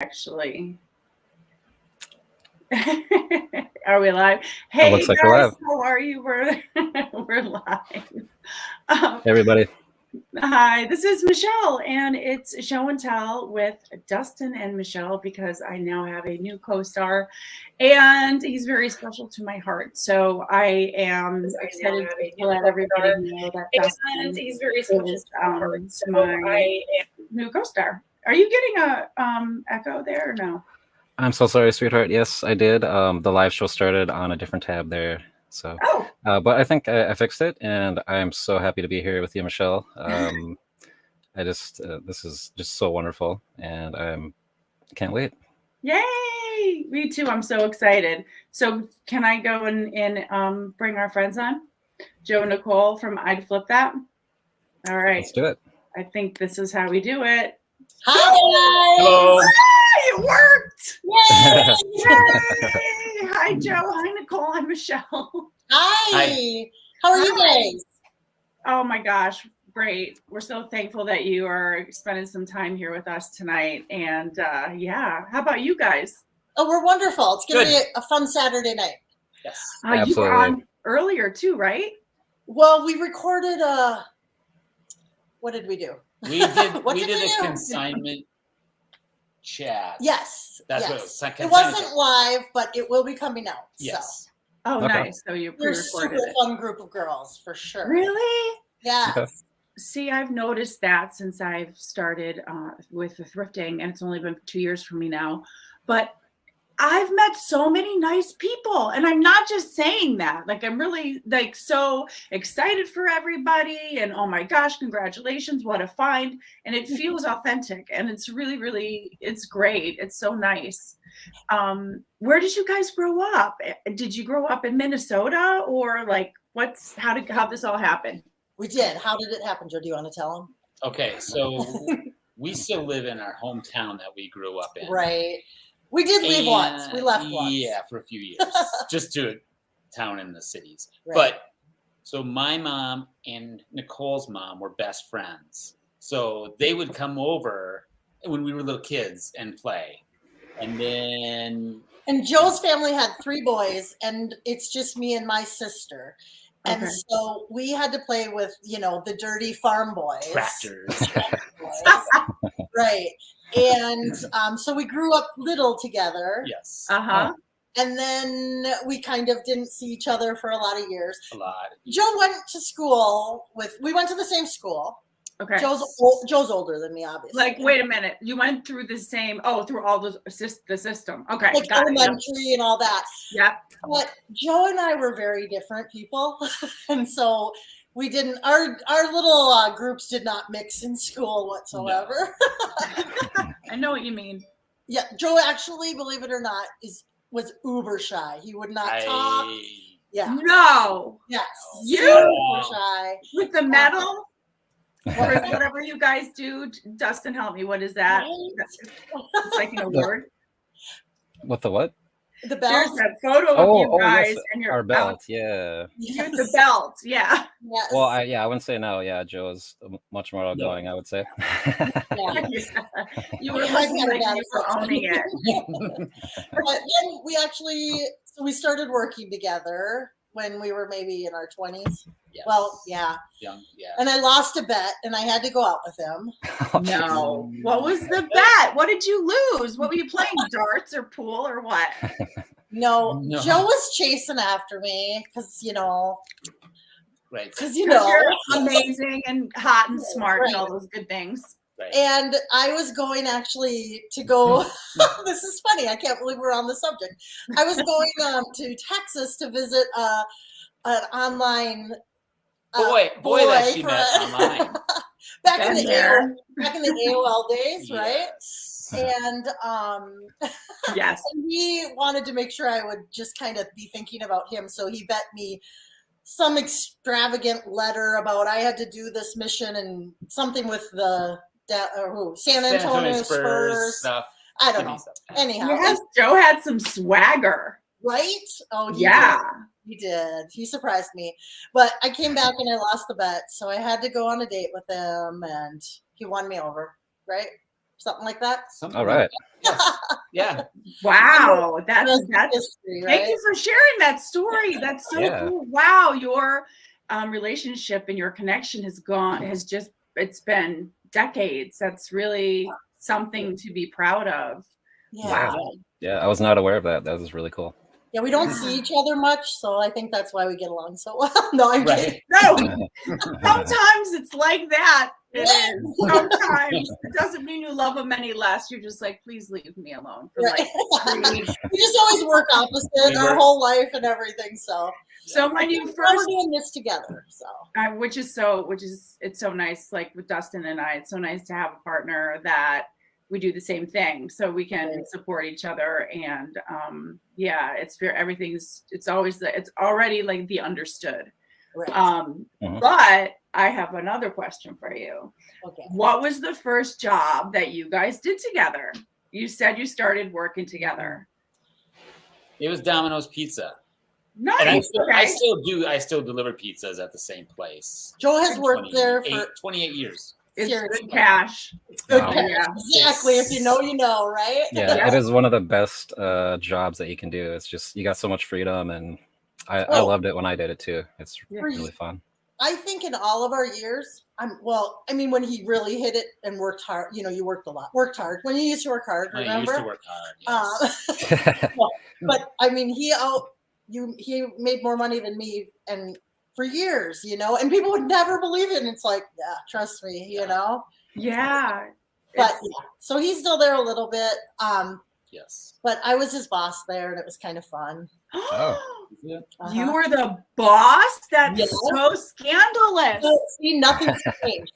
Actually. Are we live? It Hey looks like we're guys, live. how are you? We're live. Hey, everybody. Hi, this is Michelle, and it's Show and Tell with Dustin and Michelle because I now have a new co-star, and he's very special to my heart. So I am excited to let everybody know that Dustin He's very special is to my heart. So my new co-star. Are you getting a echo there or no? I'm so sorry, sweetheart. Yes, I did. The live show started on a different tab there. So, Oh, but I think I fixed it, and I'm so happy to be here with you, Michelle. This is just so wonderful, and can't wait. yay! Me too. I'm so excited. So can I go and bring our friends on? Joe and Nicole from I'd Flip That. All right. Let's do it. I think this is how we do it. Hi guys! Hello. Hey, it worked! Yay! Yay! Hi Joe. Hi Nicole. Hi Michelle. Hi! How are you guys? Oh my gosh, great. We're so thankful that you are spending some time here with us tonight. And yeah, how about you guys? Oh, we're wonderful. It's going to be a fun Saturday night. Yes. You were on earlier too, right? Well, we recorded what did we do? We did we did a consignment chat. Yes. That's yes. what it was. It wasn't live, but it will be coming out. Yes. So. Oh, Okay. nice. So you We're pre-recorded super it. fun group of girls for sure. Really? Yes. Okay. See, I've noticed that since I've started with the thrifting, and it's only been 2 years for me now. But I've met so many nice people, and I'm not just saying that. Like, I'm really like so excited for everybody, and oh my gosh, congratulations, what a find! And it feels authentic, and it's really, really, it's great. It's so nice. Where did you guys grow up? Did you grow up in Minnesota, or like how this all happen? We did. How did it happen, Joe? Do you want to tell them? Okay, so we still live in our hometown that we grew up in. Right. We did leave once. We left once. Yeah, for a few years, just to a town in the cities. Right. But so my mom and Nicole's mom were best friends. So they would come over when we were little kids and play. And then... And Joe's family had 3 boys, and it's just me and my sister. And Okay. so we had to play with, the dirty farm boys. Tractors. Right. And so we grew up little together. Yes. Uh-huh. And then we kind of didn't see each other for a lot of years. A lot. Joe went to school we went to the same school. Okay. Joe's older than me, obviously. Like, wait a minute. You went through through all the system. Okay. Like got elementary and all that. Yep. But Joe and I were very different people. And so we didn't, our little groups did not mix in school whatsoever. No. I know what you mean. Yeah. Joe actually, believe it or not, was uber shy. He would not talk. Yeah. No. Yes. You? Super shy. With the medal? Or whatever you guys do. Dustin, help me. What is that? It's like an award. What the what? The belt. There's that photo of you guys yes, and your our belt. Yeah. Yes. The belt. Yeah. Yes. Well, I wouldn't say no. Yeah, Joe is much more outgoing. I would say. Yeah. You were looking like you were owning it. But then we started working together when we were maybe in our 20s. Yes. Well, yeah. Young, yeah. And I lost a bet, and I had to go out with him. No. What was the bet? What did you lose? What were you playing? Darts or pool or what? No. Joe was chasing after me because, Right. Because, you're amazing and hot and smart and all those good things. Right. And I was going actually to go. This is funny. I can't believe we're on the subject. I was going to Texas to visit an online boy that she met online. back in the AOL days, right? Yes. And yes, and he wanted to make sure I would just kind of be thinking about him, so he bet me some extravagant letter about I had to do this mission and something with the San Antonio Spurs stuff. I don't know. Anyhow, yes, Joe had some swagger, right? Oh, yeah. He did. He surprised me. But I came back and I lost the bet. So I had to go on a date with him and he won me over, right? something like that. Something All like right. that. Yes. Yeah. Wow, that's history, thank right? you for sharing that story. That's so Yeah. cool. Wow, your relationship and your connection it's been decades. That's really something to be proud of. Yeah. Yeah, I was not aware of that. That was really cool. Yeah, we don't see each other much, so I think that's why we get along so well. No, I'm kidding. Right. No, sometimes it's like that. It is. Sometimes it doesn't mean you love them any less. You're just like, please leave me alone for like 3 weeks. We just always work opposite our whole life and everything. So When you we're first doing this together. So it's so nice. Like with Dustin and I, it's so nice to have a partner that we do the same thing, so we can support each other. And it's already like the understood. right. But I have another question for you. Okay. What was the first job that you guys did together? You said you started working together. It was Domino's Pizza. Nice. And Okay. I still deliver pizzas at the same place. Joe has worked there for 28 years. It's seriously. good cash. It's good Wow. cash. Yeah. Exactly. If you know, you know, right? Yeah, it is one of the best jobs that you can do. It's just you got so much freedom, and I loved it when I did it too. It's really fun. I think in all of our years, when he really hit it and worked hard, you worked a lot, worked hard. When you used to work hard, remember? I used to work hard. Yes. But I mean, he made more money than me, and for years, and people would never believe it. And it's like, yeah, trust me, Yeah. But so he's still there a little bit. Yes. But I was his boss there, and it was kind of fun. You were the boss? That's so scandalous. See, nothing's changed.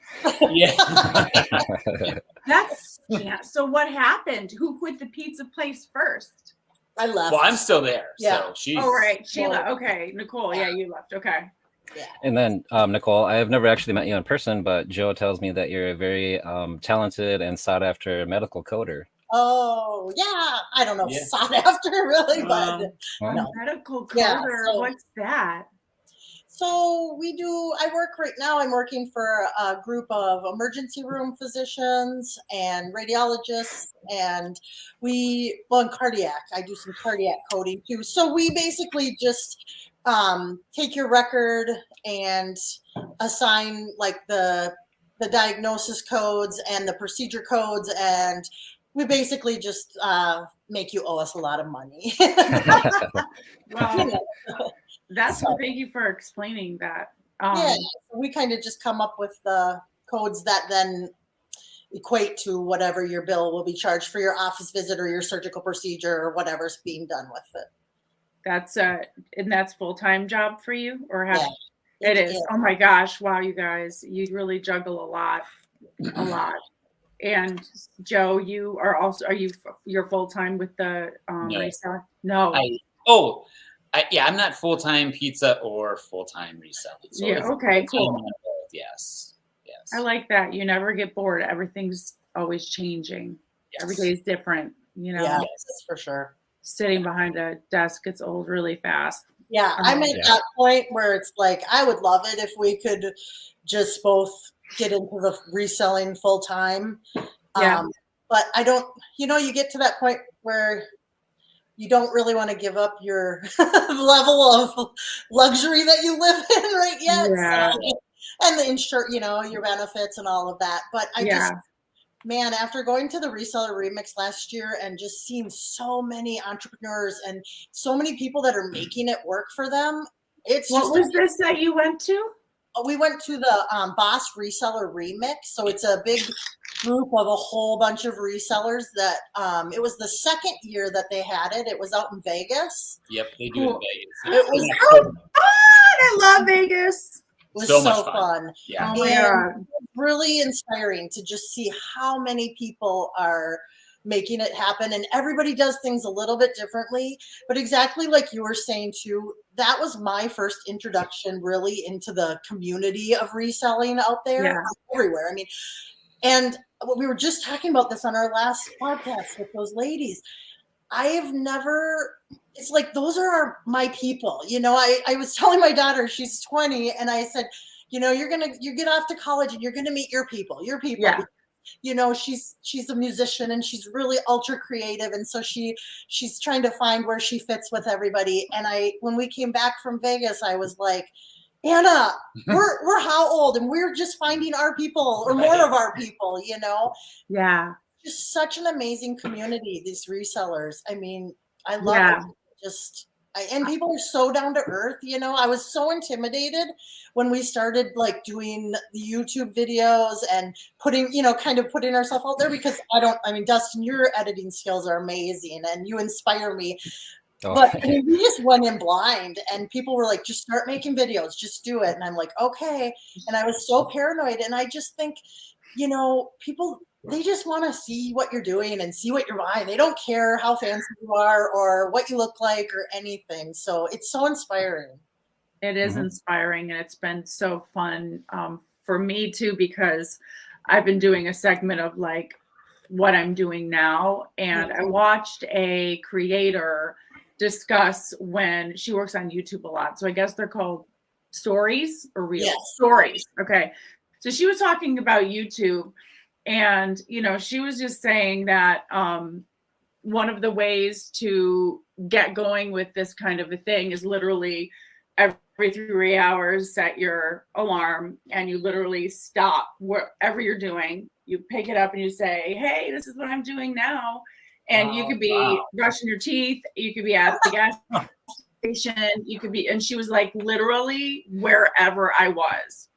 So what happened? Who quit the pizza place first? I left. Well, I'm still there. Yeah. So she's. Oh, right. Sheila. Okay. Nicole. Yeah, you left. Okay. Yeah. And then, Nicole, I have never actually met you in person, but Joe tells me that you're a very talented and sought after medical coder. Oh, yeah. I don't know if sought after really, but no. Medical coder. Yeah, What's that? So I'm working for a group of emergency room physicians and radiologists, and cardiac. I do some cardiac coding too. So we basically just take your record and assign like the diagnosis codes and the procedure codes, and we basically just make you owe us a lot of money. Well, thank you for explaining that. We kind of just come up with the codes that then equate to whatever your bill will be charged for your office visit or your surgical procedure or whatever's being done with it. That's full-time job for you, or have it is. Oh my gosh. Wow. You guys, you really juggle a lot. And Joe, you're full-time with the reseller? No. I'm not full-time pizza or full-time reselling. So okay, cool. Yes. I like that. You never get bored. Everything's always changing. Yes. Every day is different, Yeah, that's for sure. Sitting behind a desk gets old really fast. Yeah, I'm at that point where it's like, I would love it if we could just both get into the reselling full time. But I don't, you get to that point where you don't really want to give up your level of luxury that you live in right yet. Yeah. So, and the your benefits and all of that. But man, after going to the reseller remix last year and just seeing so many entrepreneurs and so many people that are making it work for them, what was this that you went to? We went to the Boss Reseller Remix. So it's a big group of a whole bunch of resellers that it was the second year that they had it. It was out in Vegas. Yep, they do in Vegas. It was so fun. I love Vegas. It was so so much fun. Yeah. Oh my God. Really inspiring to just see how many people are making it happen, and everybody does things a little bit differently, but exactly like you were saying too, that was my first introduction really into the community of reselling out there everywhere. I mean, and we were just talking about this on our last podcast with those ladies. It's like, those are my people. I was telling my daughter, she's 20, and I said, you get off to college and you're going to meet your people. Yeah. you know, she's a musician and she's really ultra creative, and so she's trying to find where she fits with everybody. And when we came back from Vegas, I was like, Anna, we're how old, and we're just finding our people or more of our people, you know? Yeah. Just such an amazing community, these resellers. I mean, I love it. And people are so down to earth, you know. I was so intimidated when we started like doing the YouTube videos and kind of putting ourselves out there, because Dustin, your editing skills are amazing and you inspire me. Oh. But I mean, we just went in blind, and people were like, just start making videos, just do it. And I'm like, okay. And I was so paranoid. And I just think, you know, people, they just want to see what you're doing and see what you're buying. They don't care how fancy you are or what you look like or anything. So it's so inspiring. It is inspiring, and it's been so fun for me too, because I've been doing a segment of like what I'm doing now. And I watched a creator discuss, when she works on YouTube a lot. So I guess they're called stories or reels. Yes. Stories. Okay. So she was talking about YouTube, and, you know, she was just saying that one of the ways to get going with this kind of a thing is literally every 3 hours, set your alarm, and you literally stop whatever you're doing. You pick it up and you say, hey, this is what I'm doing now. And you could be brushing your teeth. You could be at the gas station. You could be, and she was like, literally wherever I was.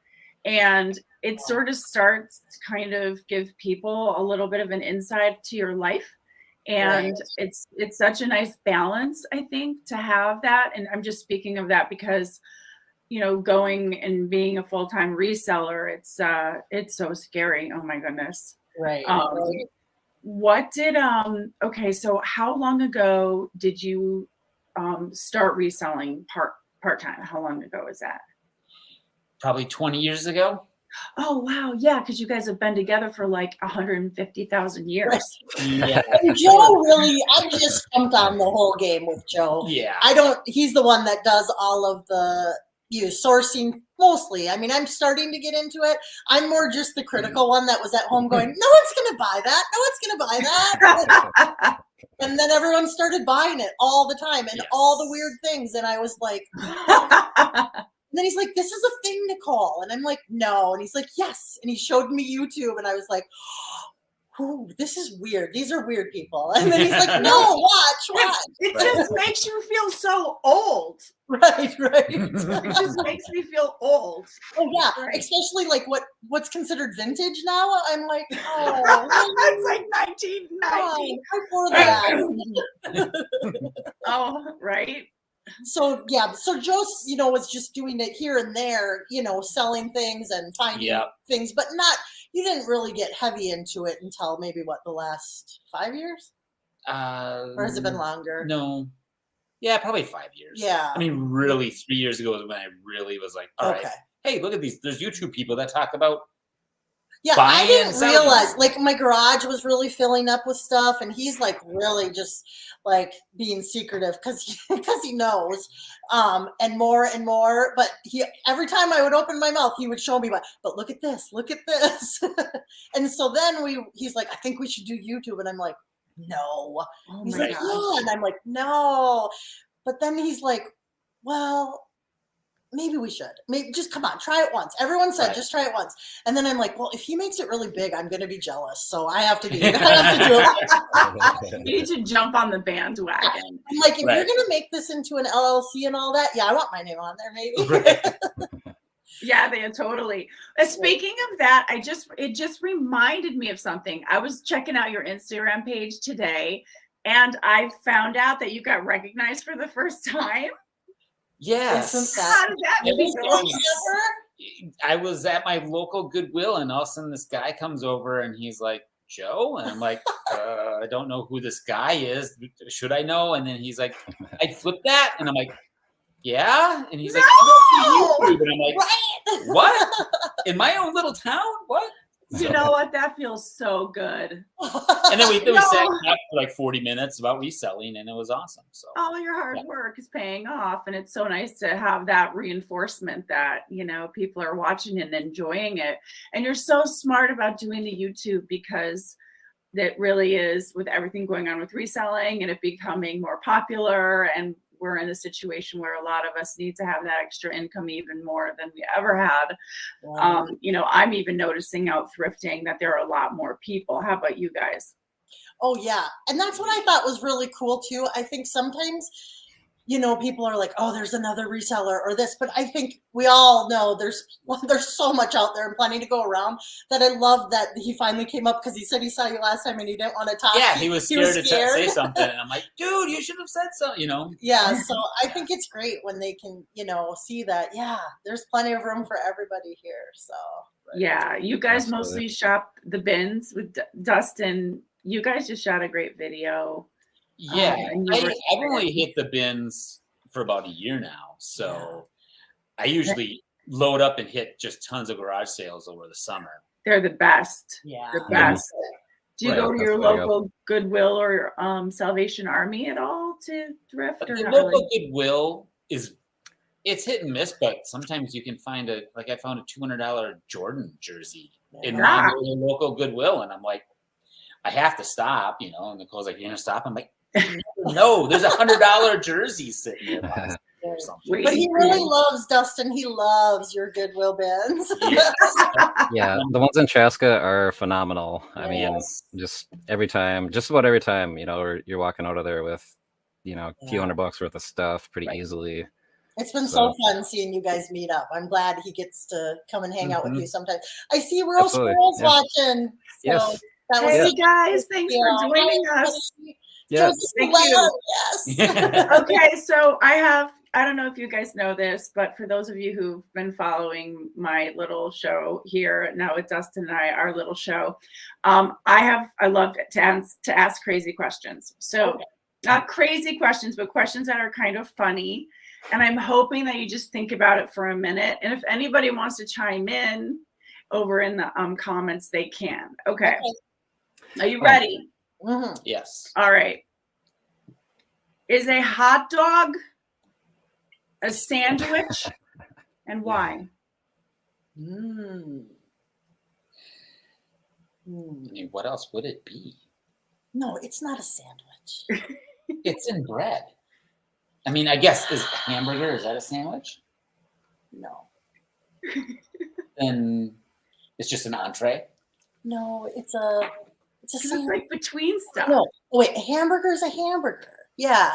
And it sort of starts to kind of give people a little bit of an insight to your life. And it's such a nice balance, I think, to have that. And I'm just speaking of that because, you know, going and being a full-time reseller, it's so scary. Oh my goodness. Right. What did okay, so how long ago did you start reselling part-time? How long ago is that? Probably 20 years ago. Oh wow, yeah, because you guys have been together for like 150,000 years. Yeah. And Joe I just jumped on the whole game with Joe. Yeah. He's the one that does all of the sourcing mostly. I mean, I'm starting to get into it. I'm more just the critical one that was at home going, no one's going to buy that. No one's going to buy that. And then everyone started buying it all the time and all the weird things. And I was like, and then he's like, this is a thing, Nicole. And I'm like, no. And he's like, yes. And he showed me YouTube. And I was like, oh, this is weird. These are weird people. And then he's like, no, watch. It just makes you feel so old. Right. It just makes me feel old. Oh, yeah. Right. Especially like what's considered vintage now. I'm like, oh. It's like 1990. Before that. Oh, right. So Joe, was just doing it here and there, selling things and finding things, but you didn't really get heavy into it until maybe the last 5 years? Or has it been longer? No. Yeah, probably 5 years. Yeah. I mean, really 3 years ago was when I really was like, all right, hey, look at these. There's YouTube people that talk about I didn't realize, like, my garage was really filling up with stuff, and he's like really just like being secretive because he knows, and more. But every time I would open my mouth, he would show me, but look at this, and so then he's like, I think we should do YouTube, and I'm like, no. Oh he's my like, gosh. yeah, and I'm like, no. But then he's like, well, maybe we should. Maybe just come on, try it once. Everyone said just try it once. And then I'm like, well, if he makes it really big, I'm going to be jealous. So I have to do it. You need to jump on the bandwagon. I'm like, if you're going to make this into an LLC and all that, I want my name on there, maybe. Yeah, they totally. Speaking of that, it just reminded me of something. I was checking out your Instagram page today, and I found out that you got recognized for the first time. Yes. How did that I was at my local Goodwill, and all of a sudden this guy comes over and he's like, Joe? And I'm like, I don't know who this guy is. Should I know? And then he's like, I flipped that. And I'm like, yeah. And he's like, No! and I'm like, what? In my own little town? What? You know what? That feels so good. And then we No. sat up for like 40 minutes about reselling, and it was awesome. So All your hard work is paying off, and it's so nice to have that reinforcement that, you know, people are watching and enjoying it. And you're so smart about doing the YouTube, because that really is, with everything going on with reselling and it becoming more popular, and we're in a situation where a lot of us need to have that extra income even more than we ever had. You know, I'm even noticing out thrifting that there are a lot more people. How about you guys? Oh yeah. And that's what I thought was really cool too. I think sometimes, you know, people are like, oh, there's another reseller or this, but I think we all know there's so much out there and plenty to go around, that I love that he finally came up, because he said he saw you last time and he didn't want to talk. yeah, he was scared to say something, and I'm like, dude, you should have said something, you know. Yeah, so I think it's great when they can, you know, see that, yeah, there's plenty of room for everybody here. So Yeah, you guys Absolutely. mostly shop the bins with Dustin. You guys just shot a great video. Yeah, and you were- I've only hit the bins for about a year now, so I usually load up and hit just tons of garage sales over the summer. They're the best. yeah. The best. Do you Right, go to that's your the way to go. local Goodwill or Salvation Army at all to thrift? But Or the not local really? Goodwill it's hit and miss, but sometimes you can find I found a $200 Jordan jersey in my local Goodwill, and I'm like, I have to stop, you know. And Nicole's like, "You're gonna stop?" I'm like, "No, there's $100 jersey sitting there." Or something. But he really loves, Dustin, he loves your Goodwill bins. Yeah. Yeah, the ones in Chaska are phenomenal. I mean, Yes. just about every time, you know, you're walking out of there with, you know, a few $100 worth of stuff pretty easily. It's been so fun seeing you guys meet up. I'm glad he gets to come and hang out with you sometimes. I see Real Absolutely, Squirrels yeah. watching. So Yes. that was Hey guys, thanks for joining us. Yes. Thank you. Yes. Okay, so I don't know if you guys know this, but for those of you who've been following my little show here now with Dustin and I, our little show, I love to ask crazy questions. So not crazy questions, but questions that are kind of funny. And I'm hoping that you just think about it for a minute. And if anybody wants to chime in over in the comments, they can. Okay. Are you ready? Mm-hmm. Yes. All right. Is a hot dog a sandwich, and why? Mm. I mean, what else would it be? No, it's not a sandwich. It's in bread. I mean, I guess is that a sandwich? No. Then it's just an entree. No, it's a It's sandwich. like between stuff. No, wait, a hamburger is a hamburger. Yeah,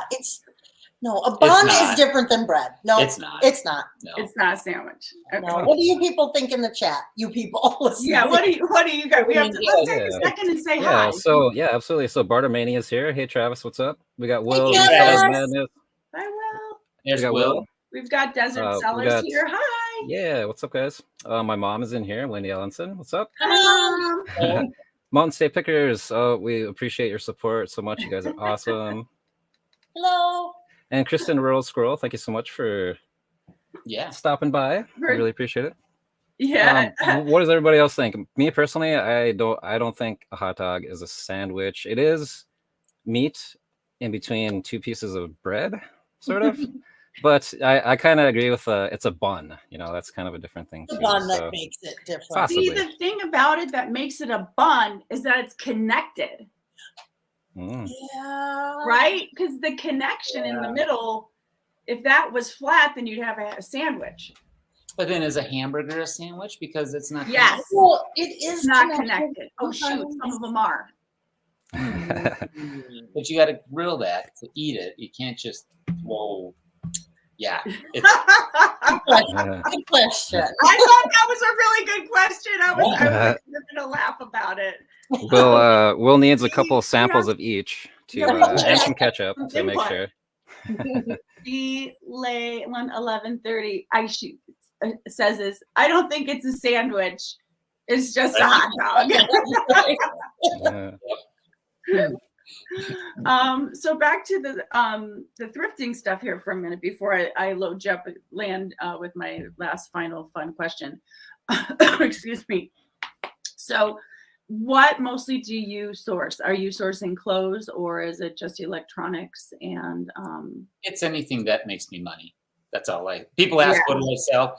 a bun is different than bread. No, it's not. It's not. No. It's not a sandwich. Okay. No. What do you people think in the chat? You people listening. Yeah, what do you guys? We have to let's take a second and say hi. Absolutely. So Bartermania is here. Hey Travis, what's up? We got Will. Travis. Madness. Hi, Will. There's We got Will. We've got Desert we Sellers got- here. Hi. Yeah, what's up, guys? My mom is in here. Wendy Ellenson, what's up? Hi, Mom. Mountain State Pickers. We appreciate your support so much. You guys are awesome. Hello. And Kristen Rural Squirrel, thank you so much for stopping by. I really appreciate it. Yeah. What does everybody else think? Me personally, I don't think a hot dog is a sandwich. It is meat in between two pieces of bread, sort of. But I kind of agree with it's a bun. You know, that's kind of a different thing. The too, bun that makes it different. Possibly. See, the thing about it that makes it a bun is that it's connected. Yeah. Right? Because the connection in the middle, if that was flat, then you'd have a sandwich. But then is a hamburger a sandwich because it's not? Yes. Well, it is not connected. Oh shoot, some of them are. But you got to grill that to eat it. You can't just Yeah. Good question. I thought that was a really good question. I was going to laugh about it. Will needs a couple of samples of each and some ketchup to make sure. Lay 11:30. Says this. I don't think it's a sandwich. It's just a hot dog. So back to the thrifting stuff here for a minute before I land with my last final fun question. Excuse me. So what mostly do you source? Are you sourcing clothes, or is it just electronics and It's anything that makes me money. That's all. People ask, Yeah. what do I sell?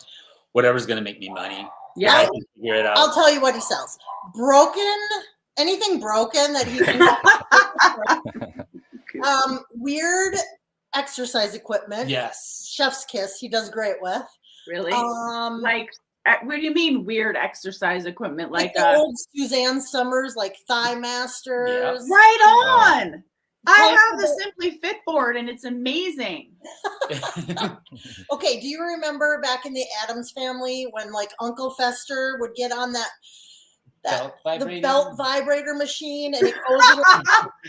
Whatever's going to make me money. Yeah. I can figure it out. I'll tell you what he sells. Anything broken that he weird exercise equipment. Yes. Chef's kiss, he does great with. Really? Like, what do you mean weird exercise equipment? Like the old Suzanne Summers, like Thigh Masters. Right on. I have the Simply Fit board, and it's amazing. Okay, do you remember back in the Addams Family when like Uncle Fester would get on the belt vibrator machine and it goes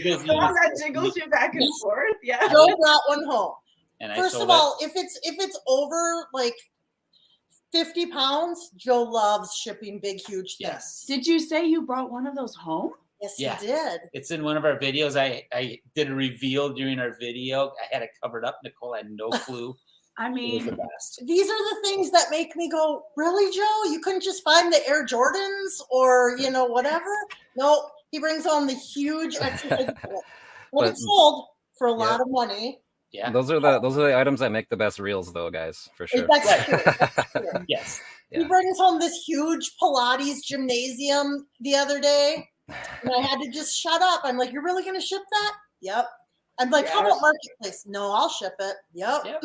The one that jiggles you back and forth? Yeah. Joe brought one home. And First of all, if it's over like 50 pounds, Joe loves shipping big, huge things. Yes. Did you say you brought one of those home? Yes, Yeah. you did. It's in one of our videos. I did a reveal during our video. I had it covered up. Nicole had no clue. I It was mean, the best. These are the things that make me go, really, Joe? You couldn't just find the Air Jordans or, whatever? No, he brings home the huge exercise equipment. Well, it's sold for a lot of money. Yeah. Those are the items that make the best reels, though, guys, for sure. That's true. That's true. Yes. Yeah. He brings home this huge Pilates gymnasium the other day, and I had to just shut up. I'm like, "You're really going to ship that?" Yep. I'm like, "How about Marketplace?" No, I'll ship it. Yep.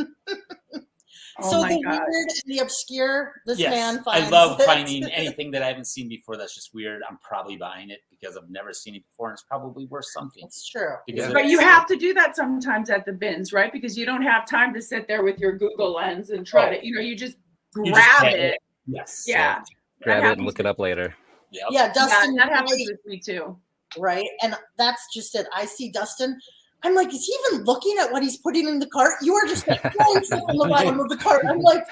oh So my the God. weird and the obscure, this Yes. man finds I love it. finding anything that I haven't seen before that's just weird. I'm probably buying it because I've never seen it before, and it's probably worth something. It's true. Because But you have to do that sometimes at the bins, right? Because you don't have time to sit there with your Google Lens and try to, you just grab it. Yes. Yeah. Grab it and look it up later. Yep. Yeah, Dustin. that happens with me too. Right? And that's just it. I see Dustin. I'm like, is he even looking at what he's putting in the cart? You are just like throwing stuff on the bottom of the cart. I'm like,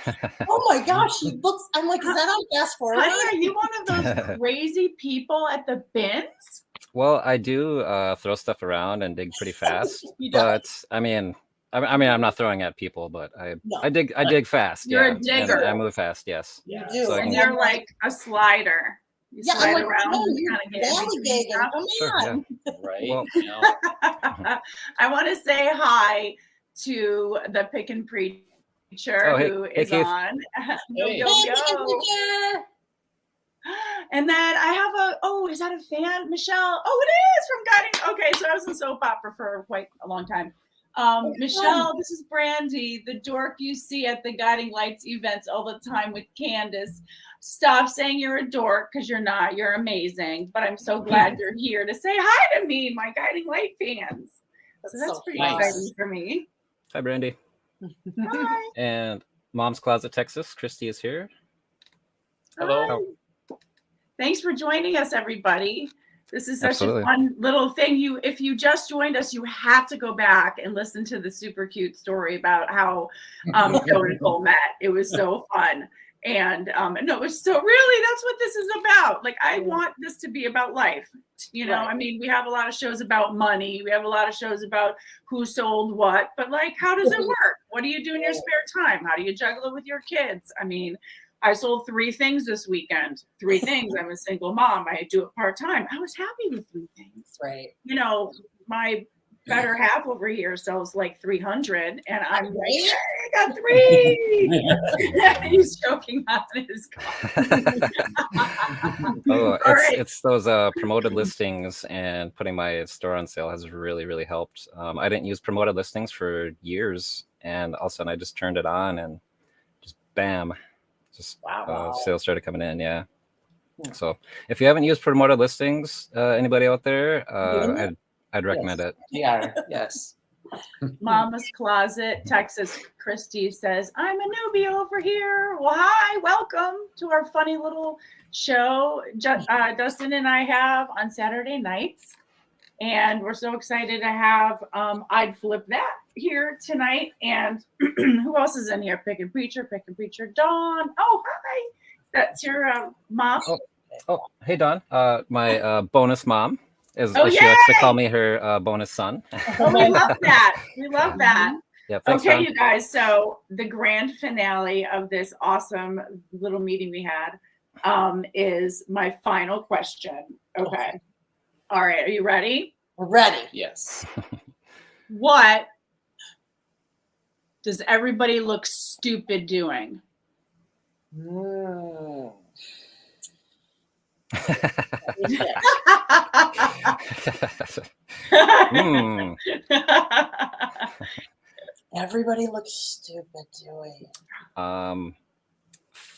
oh my gosh, he looks. I'm like, is that on fast forward? Honey, are you one of those crazy people at the bins? Well, I do throw stuff around and dig pretty fast, You don't. but I mean, I'm not throwing at people, but I dig fast. You're a and digger. I move fast. Yes. You Yeah. do. So I And can- you're like a slider. You Yeah, slide I'm like, around no, and you're kind of get in between lollygagging. Come Sure, on. yeah. Right. Well- I want to say hi to the Pick and Preacher Oh, hey- who hey, is Keith. on. Yo, Hey. yo, Hey, yo. picture. And then I have is that a fan, Michelle? Oh, it is from Guiding. Okay, so I was in soap opera for quite a long time. Michelle, this is Brandy, the dork you see at the Guiding Lights events all the time with Candace. Stop saying you're a dork because you're not. You're amazing. But I'm so glad you're here to say hi to me, my Guiding Light fans. So that's so pretty nice. exciting for me. Hi, Brandy. Hi. And Mom's Closet, Texas. Christy is here. Hello. Hi. Thanks for joining us, everybody. This is such Absolutely. a fun little thing. If you just joined us, you have to go back and listen to the super cute story about how Joe and Nicole met. It was so fun. And no, it was so really, that's what this is about. Like, I want this to be about life. Right. I mean, we have a lot of shows about money. We have a lot of shows about who sold what, but like, how does it work? What do you do in your spare time? How do you juggle it with your kids? I mean, I sold 3 things this weekend. 3 things. I'm a single mom. I do it part-time. I was happy with 3 things. Right. My better half over here sells like 300, and I'm like, Right. I got 3. He's choking on his coffee. Oh, All right. it's those promoted listings, and putting my store on sale has really, really helped. I didn't use promoted listings for years, and all of a sudden I just turned it on and just bam, sales started coming in. Yeah. So if you haven't used promoted listings, anybody out there, I'd recommend it. Yeah. Yes. Mama's Closet, Texas. Christy says, I'm a newbie over here. Well, hi, welcome to our funny little show Dustin and I have on Saturday nights. And we're so excited to have I'd Flip That here tonight. And who else is in here? Pick and Preacher, Dawn. Oh, hi. That's your mom. Oh, hey, Dawn. My bonus mom. As she likes to call me, her bonus son. Oh, we love that. We love that. Yeah, thanks, Okay, Dawn. you guys. So the grand finale of this awesome little meeting we had. is my final question. Okay. All right. Are you ready? We're ready. Yes. What does everybody look stupid doing? Mm. Hmm. Everybody looks stupid doing.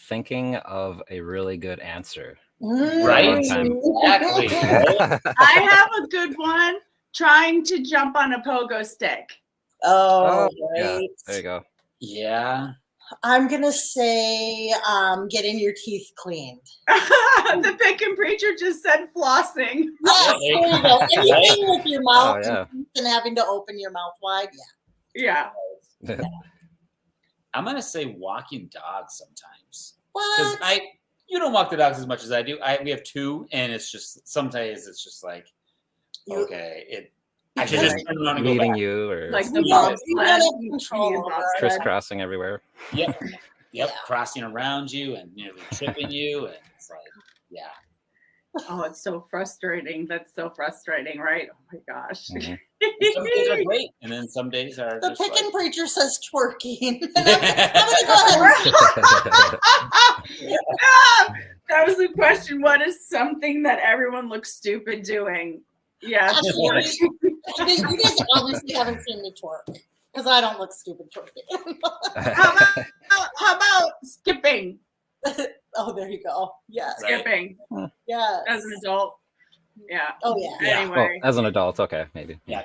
Thinking of a really good answer. Right? Time. Exactly. I have a good one. Trying to jump on a pogo stick. Oh, Yeah, right. there you go. Yeah. I'm gonna say getting your teeth cleaned. The Pickin' Preacher just said flossing. Yes, there you go. Anything with your mouth Oh, yeah. and having to open your mouth wide. Yeah. I'm gonna say walking dogs sometimes. Because What? you don't walk the dogs as much as I do. We have two, and it's just sometimes it's just like, okay, I should just turn around and go Leading back. you or Like the You bobsled. don't have control over it. crisscrossing everywhere. Yep, Yeah. crossing around you and nearly tripping you, and it's like, yeah. Oh, it's so frustrating. That's so frustrating, right? Oh my gosh. Mhm. And some days are great, and then some days are The just Pickin' like, Preacher says twerking. I'm yeah. gonna go ahead That was the question. What is something that everyone looks stupid doing? Yeah. and you guys obviously haven't seen me twerk because I don't look stupid twerking. How about skipping? Oh, there you go. Yes. Right. Skipping Yes. as an adult. Yeah. Oh yeah. Yeah. Well, Anyway. as an adult, okay, maybe. Yeah.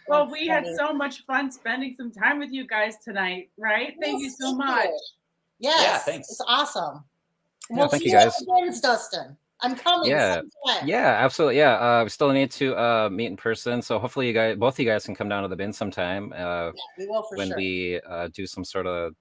Well, we had so much fun spending some time with you guys tonight, right? Thank you so much. Yes. Yeah, thanks. It's awesome. Yeah, We'll thank see you guys. at the games, Dustin. I'm coming. Yeah. sometime. Yeah, absolutely. Yeah, we still need to meet in person. So hopefully, both of you guys, can come down to the bin sometime Yeah, we will for when sure. we do some sort of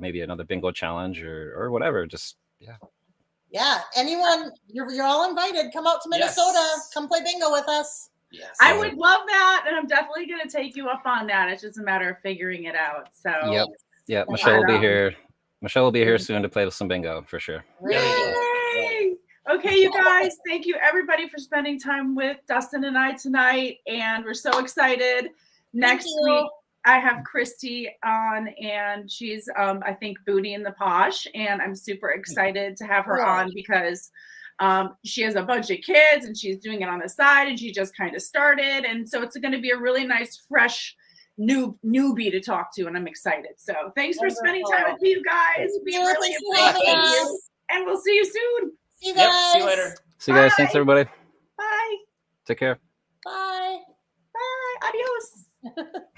maybe another bingo challenge or whatever. Just Yeah. Anyone, you're all invited. Come out to Minnesota. Yes. Come play bingo with us. Yes. I would love that, and I'm definitely going to take you up on that. It's just a matter of figuring it out. So, Yep. Yeah, Michelle will be here. Michelle will be here soon to play with some bingo for sure. Yay! Okay, you guys, thank you everybody for spending time with Dustin and I tonight, and we're so excited. Next week, I have Christy on, and she's, I think, Booty and the Posh, and I'm super excited to have her on because she has a bunch of kids, and she's doing it on the side, and she just kind of started, and so it's going to be a really nice, fresh newbie to talk to, and I'm excited. So thanks for spending time with me, you guys. We really appreciate you, and we'll see you soon. See you guys. Yep, see you later. See you guys. Thanks, everybody. Bye. Take care. Bye. Bye. Adios.